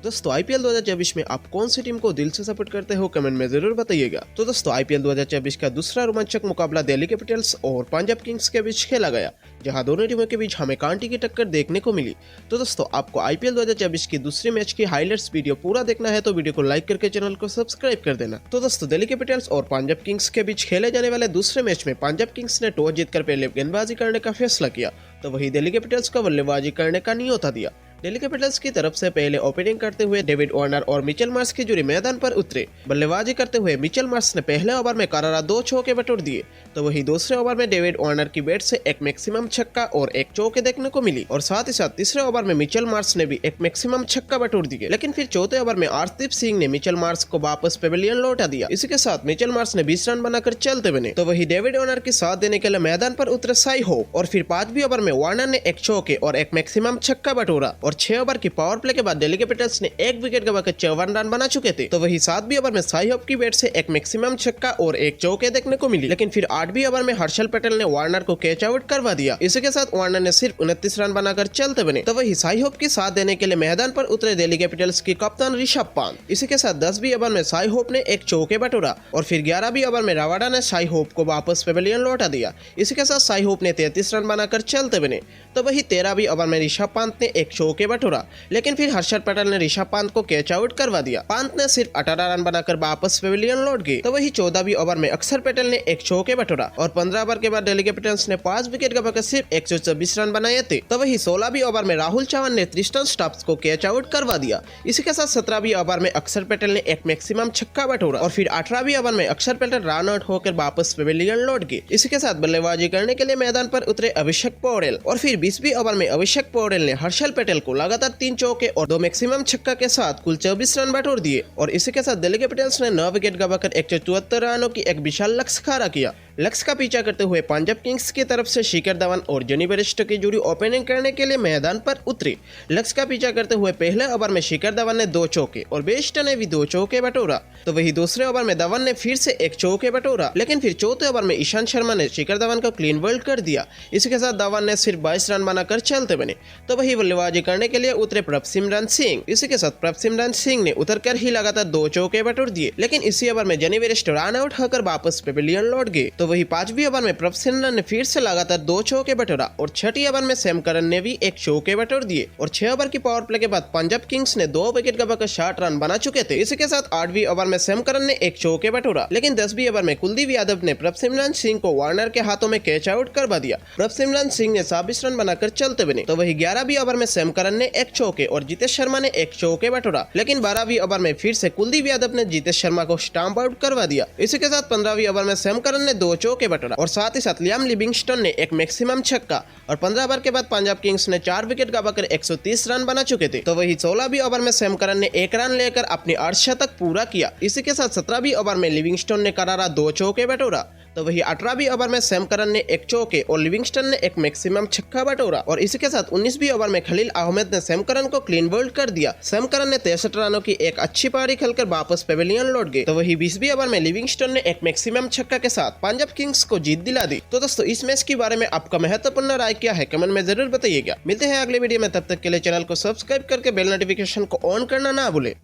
दोस्तों आईपीएल 2024 में आप कौन सी टीम को दिल से सपोर्ट करते हो कमेंट में जरूर बताइएगा। तो दोस्तों आईपीएल 2024 का दूसरा रोमांचक मुकाबला दिल्ली कैपिटल्स और पंजाब किंग्स के बीच खेला गया, जहां दोनों टीमों के बीच हमें कांटे की टक्कर देखने को मिली। तो दोस्तों आपको आईपीएल 2024 की दूसरी मैच की हाइलाइट्स वीडियो पूरा देखना है तो वीडियो को लाइक करके चैनल को सब्सक्राइब कर देना। तो दोस्तों दिल्ली कैपिटल्स और पंजाब किंग्स के बीच खेले जाने वाले दूसरे मैच में पंजाब किंग्स ने टॉस जीतकर पहले गेंदबाजी करने का फैसला किया, तो वही दिल्ली कैपिटल्स को बल्लेबाजी करने का न्योता दिया। दिल्ली कैपिटल्स की तरफ से पहले ओपनिंग करते हुए डेविड वार्नर और मिचेल मार्श की जोड़ी मैदान पर उतरे। बल्लेबाजी करते हुए मिचेल मार्श ने पहले ओवर में करारा 2 चौके बटोर दिए, तो वही दूसरे ओवर में डेविड वार्नर की बैट से एक मैक्सिमम छक्का और एक चौके देखने को मिली और साथ ही साथ तीसरे ओवर में मिचेल मार्श ने भी एक मैक्सिमम छक्का बटोर दिए। लेकिन फिर चौथे ओवर में अर्शदीप सिंह ने मिचेल मार्श को वापस पेविलियन लौटा दिया। इसी के साथ मिचेल मार्श ने 20 रन बनाकर चलते बने, तो वही डेविड वार्नर के साथ देने के लिए मैदान पर उतरे साई होप और फिर 5वीं ओवर में वार्नर ने एक चौके और एक मैक्सिमम छक्का बटोरा और 6 ओवर की पावर प्ले के बाद दिल्ली कैपिटल्स ने एक विकेट गवाकर 54 रन बना चुके थे। तो वही 7वीं ओवर में साई होप की बैट से एक मैक्सिमम छक्का और एक चौके देखने को मिली। लेकिन फिर 8वीं ओवर में हर्षल पटेल ने वार्नर को कैच आउट करवा दिया। इसी के साथ वार्नर ने सिर्फ 29 रन बनाकर चलते बने, तो वही साई होप की साथ देने के लिए मैदान पर उतरे दिल्ली कैपिटल्स की कप्तान ऋषभ पंत। इसी के साथ 10वीं ओवर में साई होप ने एक चौके बटोरा और फिर 11वीं ओवर में रवाडा ने साई होप को वापस पेविलियन लौटा दिया। इसी के साथ साई होप ने 33 रन बनाकर चलते बने, तो वही 13वीं ओवर में ऋषभ पंत ने एक चौके बटोरा। लेकिन फिर हर्षल पटेल ने ऋषभ पंत को कैच आउट करवा दिया। पंत ने सिर्फ 18 रन बनाकर वापस पेविलियन लौट गए, तो वही 14वीं ओवर में अक्षर पटेल ने एक चौके बटोरा और 15 ओवर के बाद दिल्ली कैपिटल्स ने 5 विकेट गवाकर सिर्फ 124 रन बनाए थे। तो वही 16वीं ओवर में राहुल चौहान ने ट्रिस्टन स्टब्स को कैच आउट करवा दिया। इसी के साथ 17वीं ओवर में अक्षर पटेल ने एक मैक्सिमम छक्का बटोरा और फिर 18वीं ओवर में अक्षर पटेल रन आउट होकर वापस पेविलियन लौट गए। इसी के साथ बल्लेबाजी करने के लिए मैदान पर उतरे अभिषेक पौडेल और फिर 20वीं ओवर में अभिषेक पौडेल ने हर्षल पटेल को लगातार 3 चौके और 2 मैक्सिमम छक्का के साथ कुल 24 रन बटोर दिए और इसी के साथ दिल्ली कैपिटल्स ने 9 विकेट गवाकर 174 रनों की एक विशाल लक्ष्य खड़ा किया। लक्ष्य का पीछा करते हुए पंजाब किंग्स की तरफ से शिखर धवन और जॉनी बेयरस्टो की जोड़ी ओपनिंग करने के लिए मैदान पर उतरी। लक्ष्य का पीछा करते हुए पहले ओवर में शिखर धवन ने 2 चौके और बेयरस्टो ने भी 2 चौके बटोरा, तो वही दूसरे ओवर में धवन ने फिर से एक चौके बटोरा। लेकिन फिर चौथे ओवर में ईशांत शर्मा ने शिखर धवन को क्लीन बोल्ड कर दिया। इसी के साथ धवन ने सिर्फ 22 रन बनाकर चलते बने, तो वही बल्लेबाजी करने के लिए उतरे प्रभसिमरन सिंह। इसी के साथ प्रभसिमरन सिंह ने उतरकर ही लगातार 2 चौके बटोर दिए। लेकिन इसी ओवर में जॉनी बेयरस्टो रन आउट होकर वापस पेविलियन लौट गए, तो वही 5वीं ओवर में प्रभसिमरन ने फिर से लगातार 2 चौके बटोरा और 6ठी ओवर में सैम करन ने भी एक चौके बटोर दिए और 6 ओवर की पावर प्ले के बाद पंजाब किंग्स ने 2 विकेट गवाकर 60 रन बना चुके थे। इसी के साथ 8वीं ओवर में सैम करन ने एक चौके बटोरा। लेकिन 10वीं ओवर में कुलदीप यादव ने प्रभसिमरन सिंह को वार्नर के हाथों में कैच आउट करवा दिया। प्रभसिमरन सिंह ने 26 रन बनाकर चलते बने, तो वही 11वीं ओवर में सैम करन ने एक चौके और जितेश शर्मा ने एक चौके बटोरा। लेकिन 12वीं ओवर में फिर से कुलदीप यादव ने जितेश शर्मा को स्टंप आउट करवा दिया। इसी के साथ 15वीं ओवर में सैम करन ने 2 चौके बटोरा और साथ ही साथ लियाम लिविंगस्टन ने एक मैक्सिमम छक्का और 15 ओवर के बाद पंजाब किंग्स ने 4 विकेट गवाकर 130 रन बना चुके थे। तो वही 16वीं ओवर में सैम करन ने 1 रन लेकर अपनी अर्धशतक पूरा किया। इसी के साथ 17वीं ओवर में लिविंगस्टन ने करारा 2 चौके बटोरा, तो वही 18वीं ओवर में सैम करन ने एक चौके और लिविंगस्टन ने एक मैक्सिमम छक्का बटोरा और इसी के साथ 19वीं ओवर में खलील अहमद ने सैम करन को क्लीन बोल्ड कर दिया। सैम करन ने 63 रनों की एक अच्छी पारी खेलकर वापस पेविलियन लौट गए, तो वही 20वीं ओवर में लिविंगस्टन ने एक मैक्सिमम छक्का के साथ पंजाब किंग्स को जीत दिला दी। तो दोस्तों इस मैच के बारे में आपका महत्वपूर्ण राय क्या है कमेंट में जरूर बताइएगा। मिलते हैं अगले वीडियो में, तब तक के लिए चैनल को सब्सक्राइब करके बेल नोटिफिकेशन को ऑन करना ना भूले।